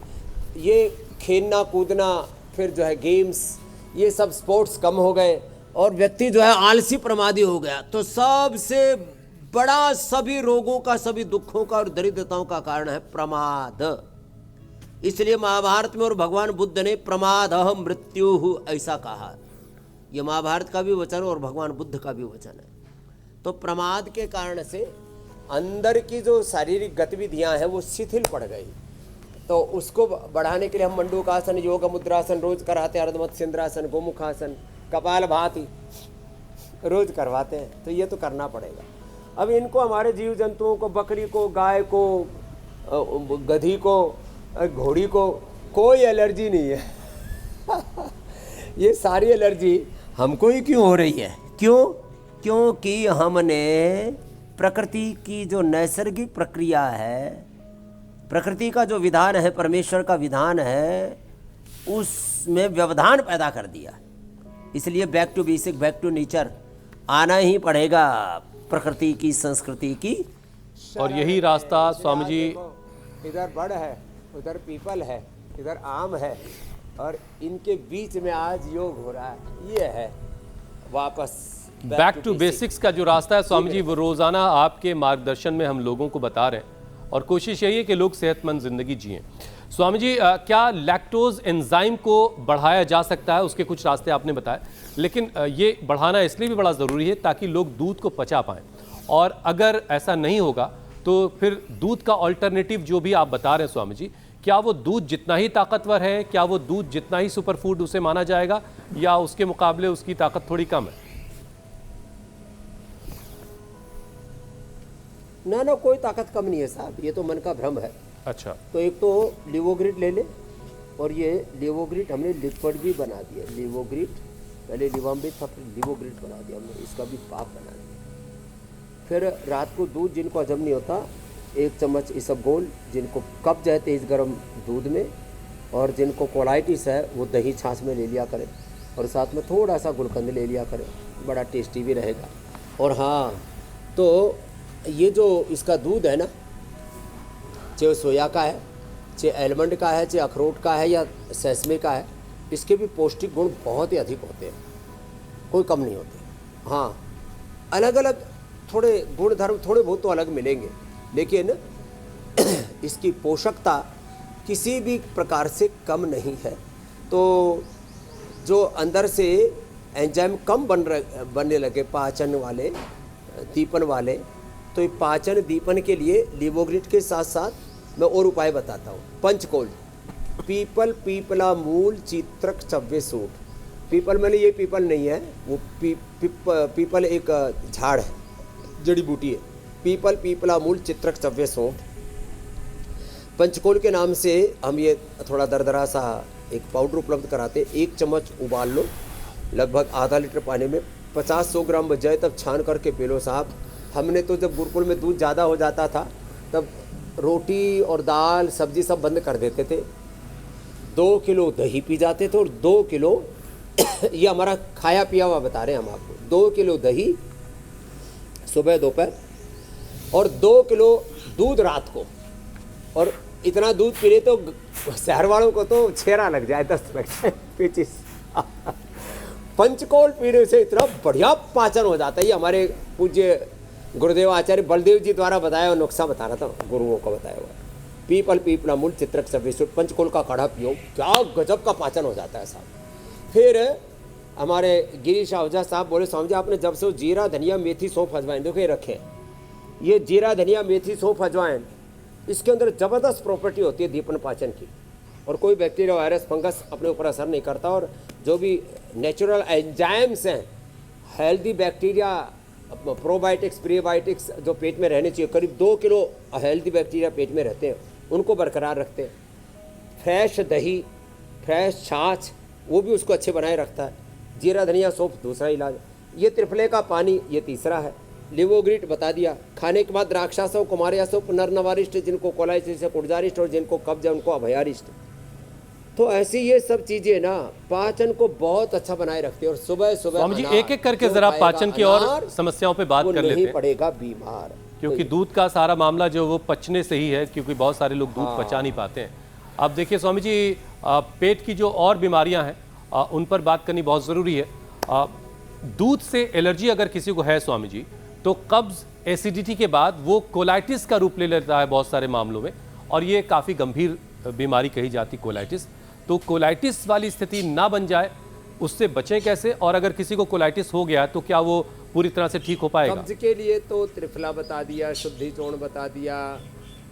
ये खेलना कूदना, फिर जो है गेम्स, ये सब स्पोर्ट्स कम हो गए और व्यक्ति जो है आलसी प्रमादी हो गया। तो सबसे बड़ा सभी रोगों का, सभी दुखों का और दरिद्रताओं का कारण है प्रमाद। इसलिए महाभारत में और भगवान बुद्ध ने प्रमादः मृत्यु ऐसा कहा। यह महाभारत का भी वचन और भगवान बुद्ध का भी वचन है। तो प्रमाद के कारण से अंदर की जो शारीरिक गतिविधियां हैं वो शिथिल पड़ गई। तो उसको बढ़ाने के लिए हम मंडूकासन, योग मुद्रासन रोज कराते हैं, अर्धमत्स्येंद्रासन, गोमुखासन, कपालभाति रोज करवाते हैं। तो ये तो करना पड़ेगा। अब इनको हमारे जीव जंतुओं को, बकरी को, गाय को, गधी को, घोड़ी को कोई एलर्जी नहीं है। ये सारी एलर्जी हमको ही क्यों हो रही है? क्यों? क्योंकि हमने प्रकृति की जो नैसर्गिक प्रक्रिया है, प्रकृति का जो विधान है, परमेश्वर का विधान है, उसमें व्यवधान पैदा कर दिया। इसलिए back to basic, back to nature आना ही पड़ेगा प्रकृति की, संस्कृति की। और यही रास्ता स्वामी जी, इधर बड़ है, उधर पीपल है, इधर आम है और इनके बीच में आज योग हो रहा है। ये है वापस बैक टू बेसिक्स का जो रास्ता है स्वामी जी, वो रोजाना आपके मार्गदर्शन में हम लोगों को बता रहे हैं और कोशिश यही है कि लोग सेहतमंद जिंदगी जिएं। स्वामी जी, क्या लैक्टोज एंजाइम को बढ़ाया जा सकता है? उसके कुछ रास्ते आपने बताए, लेकिन ये बढ़ाना इसलिए भी बड़ा ज़रूरी है ताकि लोग दूध को पचा पाएँ। और अगर ऐसा नहीं होगा तो फिर दूध का ऑल्टरनेटिव जो भी आप बता रहे हैं स्वामी जी, क्या वो दूध जितना ही ताकतवर है, क्या वो दूध जितना ही सुपर फूड उसे माना जाएगा या उसके मुकाबले उसकी ताकत थोड़ी कम है? ना, कोई ताकत कम नहीं है साहब, ये तो मन का भ्रम है। अच्छा, तो एक तो लिवोग्रिट ले ले, और ये लिवोग्रिट हमने लिक्विड भी बना दिया। लिवोग्रिट पहले लिवाम्बिट था, फिर लिवोग्रिट बना दिया हमने, इसका भी पाप बना दिया। फिर रात को दूध जिनको हजम नहीं होता, 1 चम्मच इसबगोल, जिनको कब्ज है तेज गर्म दूध में, और जिनको कोलाइटिस है वो दही छाछ में ले लिया करें और साथ में थोड़ा सा गुलकंद ले लिया करें, बड़ा टेस्टी भी रहेगा। और हाँ, तो ये जो इसका दूध है ना, चाहे सोया का है, चाहे एलमंड का है, चाहे अखरोट का है या सेसमे का है, इसके भी पौष्टिक गुण बहुत ही अधिक होते हैं, कोई कम नहीं होते। हाँ, अलग अलग थोड़े गुण धर्म थोड़े बहुत तो अलग मिलेंगे, लेकिन इसकी पोषकता किसी भी प्रकार से कम नहीं है। तो जो अंदर से एंजाइम कम बनने लगे, पाचन वाले, दीपन वाले, तो ये पाचन दीपन के लिए लिवोग्रिट के साथ साथ मैं और उपाय बताता हूँ। पंचकोल, पीपल, पीपला मूल, चित्रक, चव्वे सूट। पीपल मैंने ये पीपल नहीं है, वो पीपल एक झाड़ है, जड़ी बूटी है। पीपल, पीपला मूल, चित्रक, चव्वे सूट। पंचकोल के नाम से हम ये थोड़ा दरदरा सा एक पाउडर उपलब्ध कराते। 1 चम्मच उबाल लो लगभग आधा लीटर पानी में, 50-100 ग्राम बच जाए तब छान करके पी लो साहब। हमने तो जब गुरुकुल में दूध ज़्यादा हो जाता था तब रोटी और दाल सब्जी सब बंद कर देते थे, 2 किलो दही पी जाते थे और 2 किलो ये हमारा खाया पिया हुआ बता रहे हैं हम आपको, 2 किलो दही सुबह दोपहर और 2 किलो दूध रात को। और इतना दूध पी रहे तो शहर वालों को तो छेरा लग जाए 10 लग जाए 25। पंचकोल पीने से इतना बढ़िया पाचन हो जाता है। ये हमारे पूज्य गुरुदेव आचार्य बलदेव जी द्वारा बताया हुआ नुस्खा बता रहा था, गुरुओं का बताया हुआ। पीपल पीपला मूल चित्रक सविशुद्ध पंचकोल का काढ़ा पियो, क्या गजब का पाचन हो जाता है साहब। फिर हमारे गिरीश आहूजा साहब बोले स्वामी जी आपने जब से वो जीरा धनिया मेथी सौंफ अजवाइन देखो ये रखे, ये जीरा धनिया मेथी सौंफ अजवाइन इसके अंदर ज़बरदस्त प्रॉपर्टी होती है दीपन पाचन की, और कोई बैक्टीरिया वायरस फंगस अपने ऊपर असर नहीं करता। और जो भी नेचुरल एंजाइम्स हैं, हेल्दी बैक्टीरिया, प्रोबायोटिक्स प्रीबायोटिक्स जो पेट में रहने चाहिए, करीब 2 किलो हेल्दी बैक्टीरिया पेट में रहते हैं, उनको बरकरार रखते हैं। फ्रेश दही, फ्रेश छाछ वो भी उसको अच्छे बनाए रखता है। जीरा धनिया सौंफ दूसरा इलाज, ये त्रिफले का पानी ये तीसरा है। लिवोग्रिट बता दिया। खाने के बाद द्राक्षासव कुमारियासव पुनर्नवारिष्ट, जिनको कोलाइटिस है कुर्जारिष्ट, और जिनको कब्ज है उनको अभयारिष्ट। तो ऐसी ये सब चीजें ना पाचन को बहुत अच्छा बनाए रखती है। और सुबह सुबह स्वामी जी अनार, एक एक करके जो जरा खाएगा पाचन की और अनार, समस्याओं पे बात वो कर लेते नहीं हैं, पड़ेगा बीमार। क्योंकि दूध का सारा मामला जो वो पचने से ही है, क्योंकि बहुत सारे लोग दूध पचा नहीं पाते हैं। अब देखिए स्वामी जी, पेट की जो और बीमारियां हैं उन पर बात करनी बहुत ज़रूरी है। दूध से एलर्जी अगर किसी को है स्वामी जी, तो कब्ज एसिडिटी के बाद वो कोलाइटिस का रूप ले लेता है बहुत सारे मामलों में, और ये काफ़ी गंभीर बीमारी कही जाती कोलाइटिस। तो कोलाइटिस वाली स्थिति ना बन जाए, उससे बचें कैसे? और अगर किसी को कोलाइटिस हो गया तो क्या वो पूरी तरह से ठीक हो पाएगा? कब्ज के लिए तो त्रिफला बता दिया, शुद्धि चूर्ण बता दिया,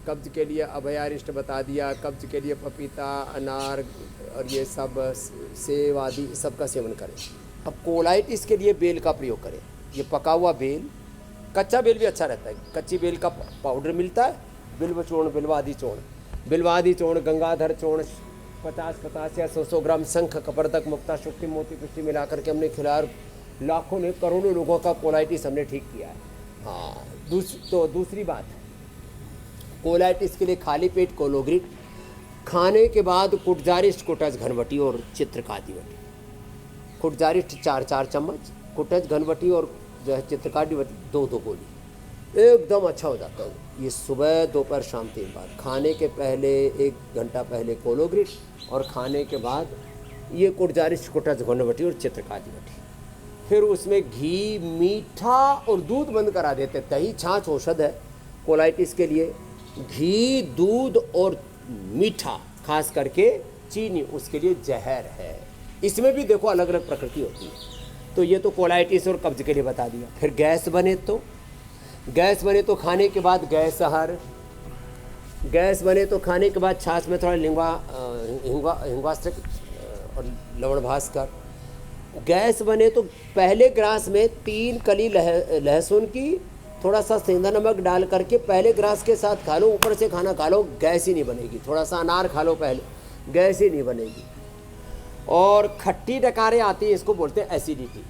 कब्ज के लिए अभयारिष्ट बता दिया, कब्ज के लिए पपीता, अनार और ये सब सेब आदि सबका सेवन करें। अब कोलाइटिस के लिए बेल का प्रयोग करें। ये पका हुआ बेल, कच्चा बेल भी अच्छा रहता है, कच्ची बेल का पाउडर मिलता है, बिल्व चूर्ण, बिल्वादि चूर्ण, बिल्वादि चूर्ण, गंगाधर चूर्ण 50-50 या 100 ग्राम, शंख, कपर्दक, मुक्ता, शुक्ति, मोती पुष्टि मिलाकर के हमने खिलाया। लाखों ने करोड़ों लोगों का कोलाइटिस हमने ठीक किया है। हाँ, दूसरी बात, कोलाइटिस के लिए खाली पेट कोलोग्रिट, खाने के बाद कुटजारिष्ट, कुटज, घनवटी और चित्रकादिवटी। कुटजारिष्ट 4-4 चम्मच, कुटज, घनवटी और जो है चित्रकादिवटी 2-2 गोली, एकदम अच्छा हो जाता है। ये सुबह दोपहर शाम 3 बार, खाने के पहले 1 घंटा पहले कोलोग्रिट और खाने के बाद ये कुटजारिष्ट, कुटज, घनवटी और चित्रकादिवटी। फिर उसमें घी, मीठा और दूध बंद करा देते। दही छाछ औषध है कोलाइटिस के लिए, घी, दूध और मीठा, खास करके चीनी उसके लिए जहर है। इसमें भी देखो अलग अलग प्रकृति होती है। तो ये तो कोलाइटिस और कब्ज के लिए बता दिया। फिर गैस बने तो खाने के बाद गैस हर, गैस बने तो खाने के बाद छाछ में थोड़ा हिंगवास्त्र और लवण भास्कर। गैस बने तो पहले ग्रास में 3 कली लहसुन की थोड़ा सा सेंधा नमक डाल करके पहले ग्रास के साथ खा लो, ऊपर से खाना खा लो, गैस ही नहीं बनेगी। थोड़ा सा अनार खा लो पहले, गैस ही नहीं बनेगी। और खट्टी डकारें आती हैं, इसको बोलते हैं एसिडिटी।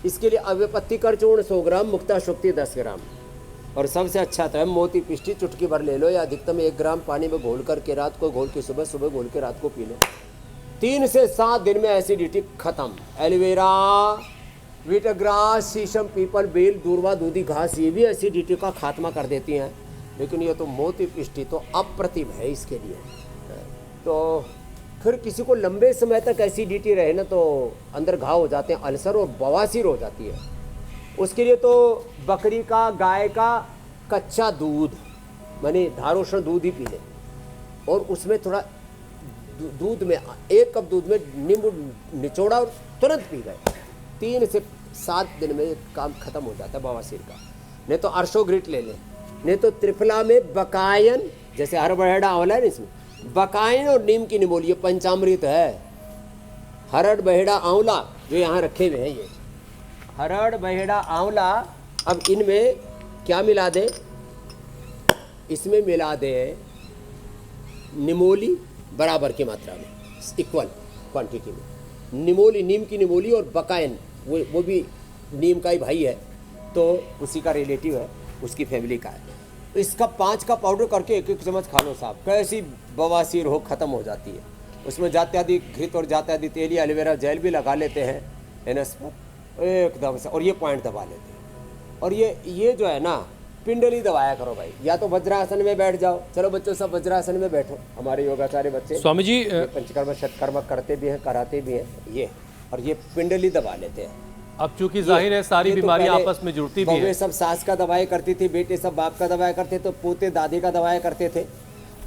इसके लिए अव्यपत्ति कर चूर्ण 100 ग्राम, मुक्ता शुक्ति 10 ग्राम, और सबसे अच्छा तो है मोती पिष्टी चुटकी भर ले लो, या अधिकतम 1 ग्राम पानी में घोल करके रात को घोल के सुबह घोल के रात को पी लो। 3 से 7 दिन में एसिडिटी खत्म। एलोवेरा, वीटग्रास, शीशम, पीपल, बेल, दूर्वा, दूधी घास ये भी एसिडिटी का खात्मा कर देती हैं। लेकिन ये तो मोती पिष्टी तो अप्रतिम है इसके लिए। तो फिर किसी को लंबे समय तक एसिडिटी रहे ना तो अंदर घाव हो जाते हैं, अल्सर और बवासीर हो जाती है। उसके लिए तो बकरी का, गाय का कच्चा दूध, माने धारोष्ण दूध ही पी लें, और उसमें थोड़ा दूध में 1 कप दूध में नींबू निचोड़ा और तुरंत पी गए। 3 से 7 दिन में काम खत्म हो जाता है बवासीर का। नहीं तो अर्शोग्रिट ले लें, नहीं तो त्रिफला में बकायन, जैसे हरबहेड़ा आंवला है ना, इसमें बकायन और नीम की निमोली, ये पंचामृत है। हरड़ बहेड़ा आंवला जो यहाँ रखे हुए हैं, ये हरड़ बहेड़ा आंवला, अब इनमें क्या मिला दें? इसमें मिला दें निमोली बराबर की मात्रा में, इक्वल क्वांटिटी में। निमोली, नीम की निमोली, और बकायन वो भी नीम का ही भाई है, तो उसी का रिलेटिव है। उसकी फैमिली का है। तो इसका 5 का पाउडर करके 1-1 चम्मच खा लो साहब, कैसी बवासीर हो ख़त्म हो जाती है। उसमें जाते आदि घृत और जाते आदि तेली एलोवेरा जेल भी लगा लेते हैं एनएस पर एकदम से, और ये पॉइंट दबा लेते हैं। और ये जो है ना, पिंडली दबाया करो भाई, या तो वज्रासन में बैठ जाओ। चलो बच्चों सब वज्रासन में बैठो, हमारे योगाचार्य बच्चे स्वामी जी पंचकर्म षटकर्म करते भी हैं, कराते भी हैं ये, और ये पिंडली दबा लेते हैं। अब चूंकि जाहिर है सारी ये तो बीमारियां पहले आपस में जुड़ती भी बहुएं हैं। सब सास का दवाई करती थी, बेटे सब बाप का दवाई करते, तो पोते दादी का दवाई करते थे।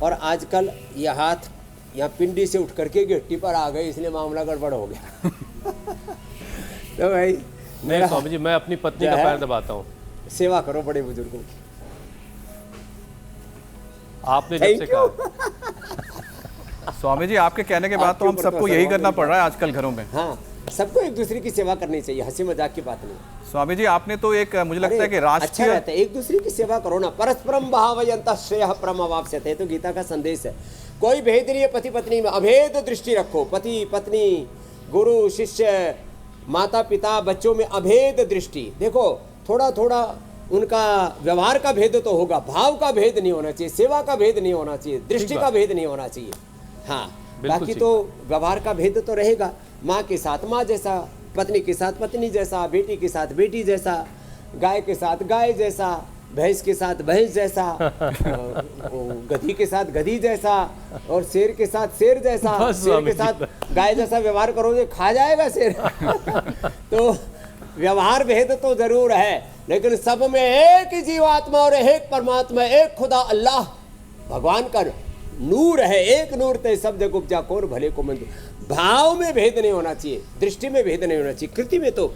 और आजकल ये हाथ यहाँ पिंडी से उठ करके गिट्टी पर आ गए, इसलिए मामला गड़बड़ हो गया। तो भाई नहीं स्वामी जी, मैं अपनी पत्नी का क्या है? पैर दबाता हूँ। सेवा करो बड़े बुजुर्गों की। आपने जब से Thank you. कहा। स्वामी जी आपके कहने के बाद तो हम आपके ऊपर सबको तो यही सवाल करना नहीं पड़ रहा है आजकल घरों में। हाँ, सबको एक दूसरे की सेवा करनी चाहिए, हंसी मजाक की बात नहीं। स्वामी जी आपने तो एक मुझे लगता है कि अच्छा राष्ट्रीय रहता है, एक दूसरे की सेवा करो ना। परस्परम भावयन्तः श्रेयः परमवाप्स्यते, तो गीता का संदेश है। कोई भेद नहीं है पति पत्नी में, अभेद दृष्टि रखो। पति पत्नी, गुरु शिष्य, माता पिता, बच्चों में अभेद दृष्टि देखो। थोड़ा थोड़ा उनका व्यवहार का भेद तो होगा, भाव का भेद नहीं होना चाहिए, सेवा का भेद नहीं होना चाहिए, दृष्टि का भेद नहीं होना चाहिए। हाँ, बिल्कुल बाकी ठीक। तो व्यवहार का भेद तो रहेगा। माँ के साथ माँ जैसा, पत्नी के साथ पत्नी जैसा, बेटी के साथ बेटी जैसा, गाय के साथ गाय जैसा, भैंस के साथ भैंस जैसा, गधी के साथ गधी जैसा, और शेर के साथ शेर जैसा। बस शेर स्वामी के जी, साथ गाय जैसा व्यवहार करोगे, खा जाएगा शेर। तो व्यवहार भेद तो जरूर है, लेकिन सब में एक ही जीवात्मा और एक परमात्मा, एक खुदा अल्लाह भगवान का नूर है। एक नूर ते सब जग उपजा, कौन भले को मंद। भाव में भेद नहीं होना चाहिए, दृष्टि में भेद नहीं होना चाहिए, कृति में तो,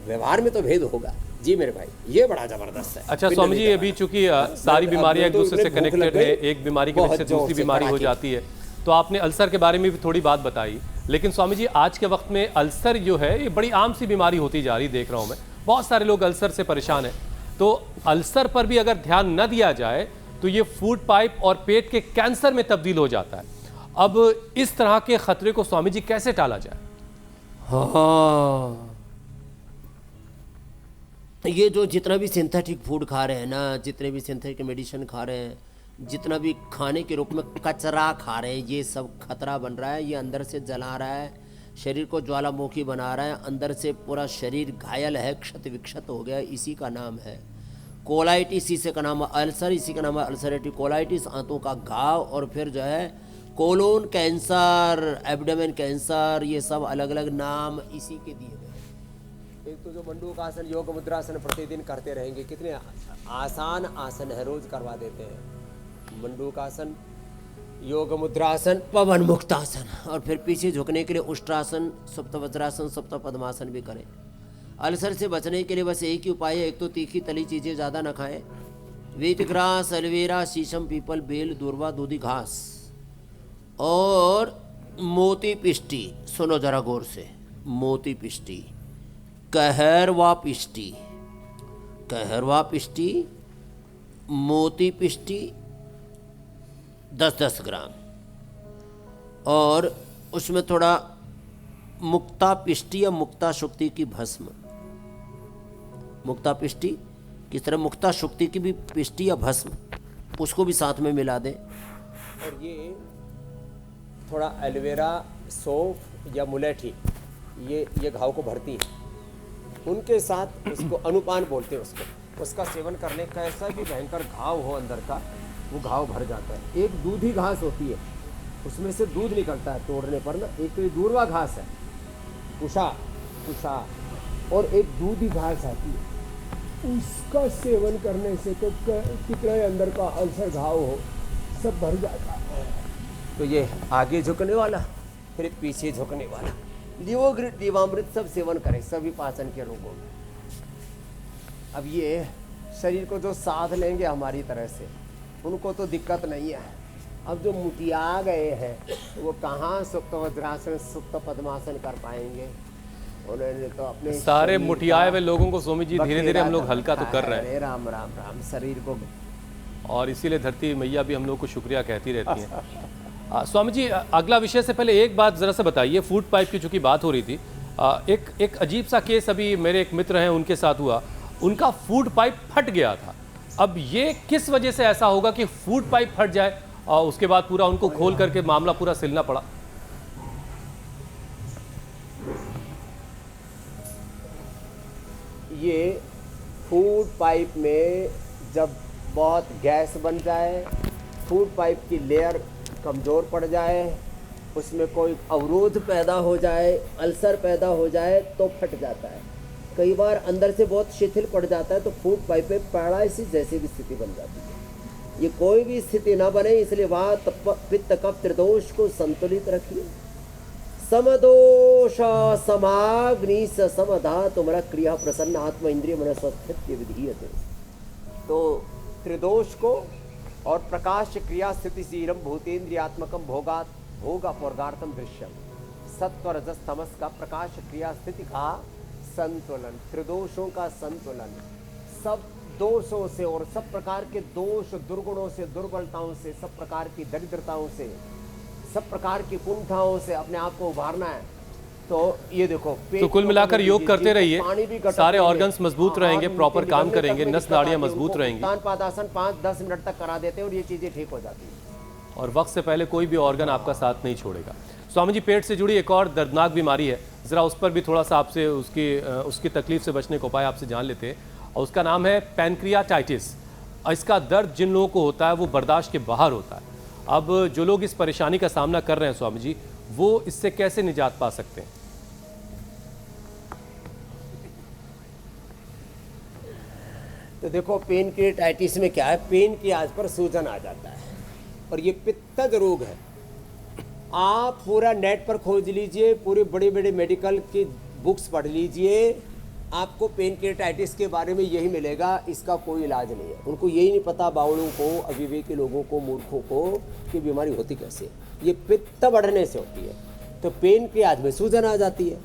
व्यवहार में तो भेद होगा। जी मेरे भाई, ये बड़ा जबरदस्त है। अच्छा स्वामी जी, अभी चूंकि सारी बीमारियां एक दूसरे से कनेक्टेड है, एक बीमारी की वजह से दूसरी बीमारी हो जाती है, तो आपने अल्सर के बारे में भी थोड़ी बात बताई। लेकिन स्वामी जी आज के वक्त में अल्सर जो है ये बड़ी आम सी बीमारी होती जा रही, देख रहा हूं मैं बहुत सारे लोग अल्सर से परेशान हैं। तो अल्सर पर भी अगर ध्यान न दिया जाए तो ये फूड पाइप और पेट के कैंसर में तब्दील हो जाता है। अब इस तरह के खतरे को स्वामी जी कैसे टाला जाए? हाँ, ये जो जितना भी सिंथेटिक फूड खा रहे हैं ना, जितने भी सिंथेटिक मेडिसिन खा रहे हैं, जितना भी खाने के रूप में कचरा खा रहे हैं, ये सब खतरा बन रहा है। ये अंदर से जला रहा है, शरीर को ज्वालामुखी बना रहा है, अंदर से पूरा शरीर घायल है, क्षत विक्षत हो गया। इसी का नाम है कोलाइटिस, इसी का नाम है अल्सर, इसी का नाम है अल्सरेटिव कोलाइटिस, आंतों का घाव। और फिर जो है कोलोन कैंसर, एब्डोमेन कैंसर, ये सब अलग अलग नाम इसी के दिए गए। एक तो जो मंडूकासन, योग मुद्रासन प्रतिदिन करते रहेंगे, कितने आसान आसन है, रोज करवा देते हैं। मंडूकासन, योग मुद्रासन, पवन मुक्तासन, और फिर पीछे झुकने के लिए उष्ट्रासन, सुप्त वज्रासन, सुप्त पद्मासन भी करें। अल्सर से बचने के लिए बस एक ही उपाय है, एक तो तीखी तली चीज़ें ज़्यादा ना खाएं। वीट ग्रास, एलोवेरा, शीशम, पीपल, बेल, दूर्वा, दूधी घास और मोती पिष्टी। सुनो जरा गौर से, मोती पिष्टी, कहरवा पिष्टी, कहरवा पिष्टी, मोती पिष्टी 10-10 ग्राम, और उसमें थोड़ा मुक्ता पिष्टी या मुक्ता शुक्ति की भस्म। मुक्ता पिष्टी किस तरह, मुक्ता शुक्ति की भी पिष्टी या भस्म, उसको भी साथ में मिला दें। और ये थोड़ा एलोवेरा, सौंफ या मुलेठी, ये घाव को भरती है, उनके साथ उसको अनुपान बोलते हैं उसको, उसका सेवन करने का ऐसा भी भयंकर घाव हो अंदर का, वो घाव भर जाता है। एक दूधी घास होती है, उसमें से दूध निकलता है तोड़ने पर ना। एक तो ये दूर्वा घास है, उषा, और एक दूधी घास आती है, उसका सेवन करने से तो कितना अंदर का अल्सर घाव हो सब भर जाता है। तो ये आगे झुकने वाला, फिर पीछे झुकने वाला, लिवोग्रिट, जीवामृत सब सेवन करें सभी पाचन के रोगों में। अब ये शरीर को जो साध लेंगे हमारी तरह से, उनको तो दिक्कत नहीं है। अब जो मुटिया गए हैं वो कहाँ सुप्त वज्रासन, सुप्त पद्मासन कर पाएंगे? उन्होंने तो अपने सारे मुठियाए हुए लोगों को स्वामी जी धीरे धीरे हम लोग हल्का तो कर रहे हैं। राम राम राम, शरीर को। और इसीलिए धरती मैया भी हम लोग को शुक्रिया कहती रहती हैं। स्वामी जी अगला विषय से पहले एक बात ज़रा सा बताइए, फूड पाइप की चूँकि बात हो रही थी, एक अजीब सा केस अभी मेरे एक मित्र हैं उनके साथ हुआ। उनका फूड पाइप फट गया था, अब ये किस वजह से ऐसा होगा कि फूड पाइप फट जाए और उसके बाद पूरा उनको खोल करके मामला पूरा सिलना पड़ा? ये फूड पाइप में जब बहुत गैस बन जाए, फूड पाइप की लेयर कमज़ोर पड़ जाए, उसमें कोई अवरोध पैदा हो जाए, अल्सर पैदा हो जाए तो फट जाता है। कई बार अंदर से बहुत शिथिल पड़ जाता है तो फूड पाइप में पैरालिसिस जैसी भी स्थिति बन जाती है। ये कोई भी स्थिति ना बने, इसलिए वात पित्त कफ त्रिदोष को संतुलित रखिए। समदोष समाग्नि समधातुमरा क्रिया प्रसन्न आत्म इंद्रिय मन स्वस्थित्य विधीयते। तो त्रिदोष को और प्रकाश क्रिया स्थिति शीरम भूतेन्द्रियात्मकम भोगात भोग अपवर्गार्थम दृश्यम। सत्व रजस तमस का प्रकाश क्रिया स्थिति का संतुलन, त्रिदोषों का संतुलन, सब दोषों से और सब प्रकार के दोष दुर्गुणों से, दुर्बलताओं से, सब प्रकार की दरिद्रताओं से, सब प्रकार की कुंठाओं से अपने आप को उभारना है। तो ये देखो, तो कुल मिलाकर योग करते रहिए, सारे ऑर्गन्स मजबूत रहेंगे, प्रॉपर काम करेंगे, नस नाड़ियां मजबूत रहेंगी। पादासन 5-10 मिनट तक करा देते हैं और ये चीजें ठीक हो जाती है और वक्त से पहले कोई भी ऑर्गन आपका साथ नहीं छोड़ेगा। स्वामी जी, पेट से जुड़ी एक और दर्दनाक बीमारी है, जरा उस पर भी थोड़ा सा आपसे उसकी तकलीफ से बचने का उपाय आपसे जान लेते हैं, और उसका नाम है पैनक्रियाटाइटिस। इसका दर्द जिन लोगों को होता है वो बर्दाश्त के बाहर होता है। अब जो लोग इस परेशानी का सामना कर रहे हैं स्वामी जी, वो इससे कैसे निजात पा सकते हैं? तो देखो, पैनक्रियाटाइटिस में क्या है, पेन की आज पर सूजन आ जाता है और ये पित्तज रोग है। आप पूरा नेट पर खोज लीजिए, पूरे बड़े बड़े मेडिकल की बुक्स पढ़ लीजिए, आपको पैनक्रियाटाइटिस के बारे में यही मिलेगा, इसका कोई इलाज नहीं है। उनको यही नहीं पता, बावड़ों को, अविवेकी लोगों को, मूर्खों को, कि बीमारी होती कैसे। ये पित्त बढ़ने से होती है। तो पैनक्रियाज में सूजन आ जाती है।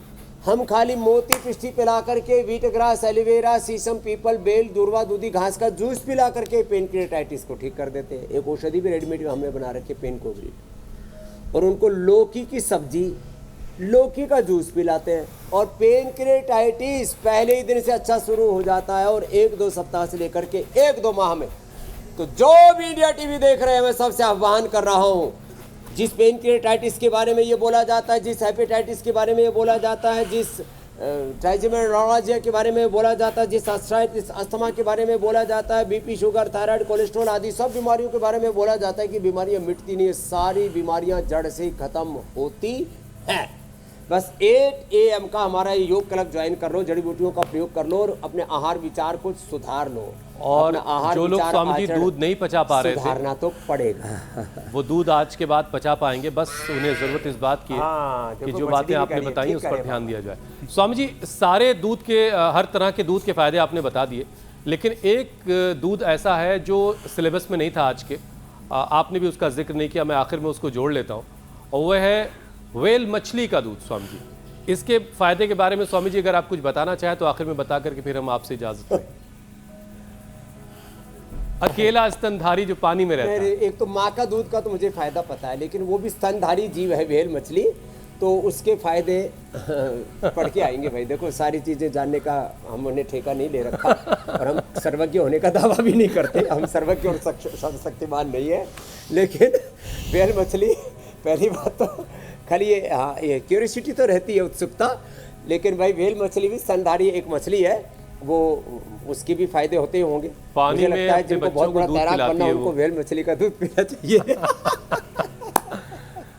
हम खाली मोती पिष्टी पिला करके, वीट ग्रास, एलोवेरा, शीशम, पीपल, बेल, दूर्वा, दूधी घास का जूस पिला करके पैनक्रियाटाइटिस को ठीक कर देते हैं। एक औषधि भी रेडीमेड हमने बना रखी है, पेन कोवरीट, और उनको लौकी की सब्जी, लौकी का जूस पिलाते हैं और पैनक्रियाटाइटिस पहले ही दिन से अच्छा शुरू हो जाता है और 1-2 सप्ताह से लेकर के 1-2 माह में। तो जो भी इंडिया टीवी देख रहे हैं, मैं सबसे आह्वान कर रहा हूँ, जिस पैनक्रियाटाइटिस के बारे में ये बोला जाता है, जिस हेपेटाइटिस के बारे में ये बोला जाता है, जिस ट्राइजेमिनोलॉजिया के बारे में बोला जाता है, जिस आर्थराइटिस अस्थमा के बारे में बोला जाता है, बीपी, शुगर, थायराइड, कोलेस्ट्रॉल आदि सब बीमारियों के बारे में बोला जाता है कि बीमारियां मिटती नहीं है, सारी बीमारियां जड़ से ही खत्म होती हैं। बस 8 AM का हमारा योग क्लब ज्वाइन कर लो, जड़ी बूटियों का प्रयोग कर लो और अपने आहार विचार को सुधार लो। और जो लोग स्वामी जी दूध नहीं पचा पा रहे थे, सुधारना तो पड़ेगा। वो दूध आज के बाद पचा पाएंगे। बस उन्हें जरूरत इस बात की है कि जो बातें आपने बताई उस पर ध्यान दिया जाए। स्वामी जी, सारे दूध के, हर तरह के दूध के फायदे आपने बता दिए, लेकिन एक दूध ऐसा है जो सिलेबस में नहीं था आज के, आपने भी उसका जिक्र नहीं किया, मैं आखिर में उसको जोड़ लेता हूँ, और वह है व्हेल मछली का दूध। स्वामी जी, इसके फायदे के बारे में स्वामी जी अगर आप कुछ बताना चाहें तो आखिर में बता करके फिर हम आपसे इजाजत लें। अकेला स्तनधारी जो पानी में रहता है। एक तो माँ का दूध का तो मुझे फायदा पता है, लेकिन वो भी स्तनधारी जीव है व्हेल मछली, तो उसके फायदे पढ़ के आएंगे भाई। देखो, सारी चीजें जानने का हमने ठेका नहीं ले रखा और हम सर्वज्ञ होने का दावा भी नहीं करते, हम सर्वज्ञ और शक्तिमान नहीं है। लेकिन व्हेल मछली, पहली बात तो खाली ये क्यूरियोसिटी तो रहती है, उत्सुकता, लेकिन भाई व्हेल मछली भी स्तनधारी एक मछली है, वो उसके भी फायदे होते होंगे। पानी में लगता है जिनको बहुत बड़ा तैराक बनना, उनको व्हेल मछली का दूध पीना चाहिए।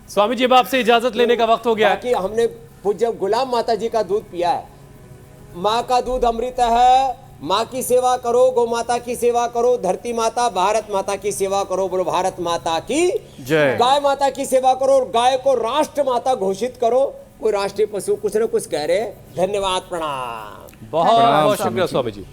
स्वामी जी, अब आपसे इजाजत लेने का वक्त हो गया है। हमने पूज्य गुलाम माता जी का दूध पिया है। माँ का दूध अमृत है। माँ की सेवा करो, गौ माता की सेवा करो, धरती माता, भारत माता की सेवा करो, बोलो भारत माता की जय। गाय माता की सेवा करो और गाय को राष्ट्र माता घोषित करो। कोई राष्ट्रीय पशु कुछ न कुछ कह रहे हैं। धन्यवाद, प्रणाम। बहुत बहुत शुक्रिया स्वामी जी।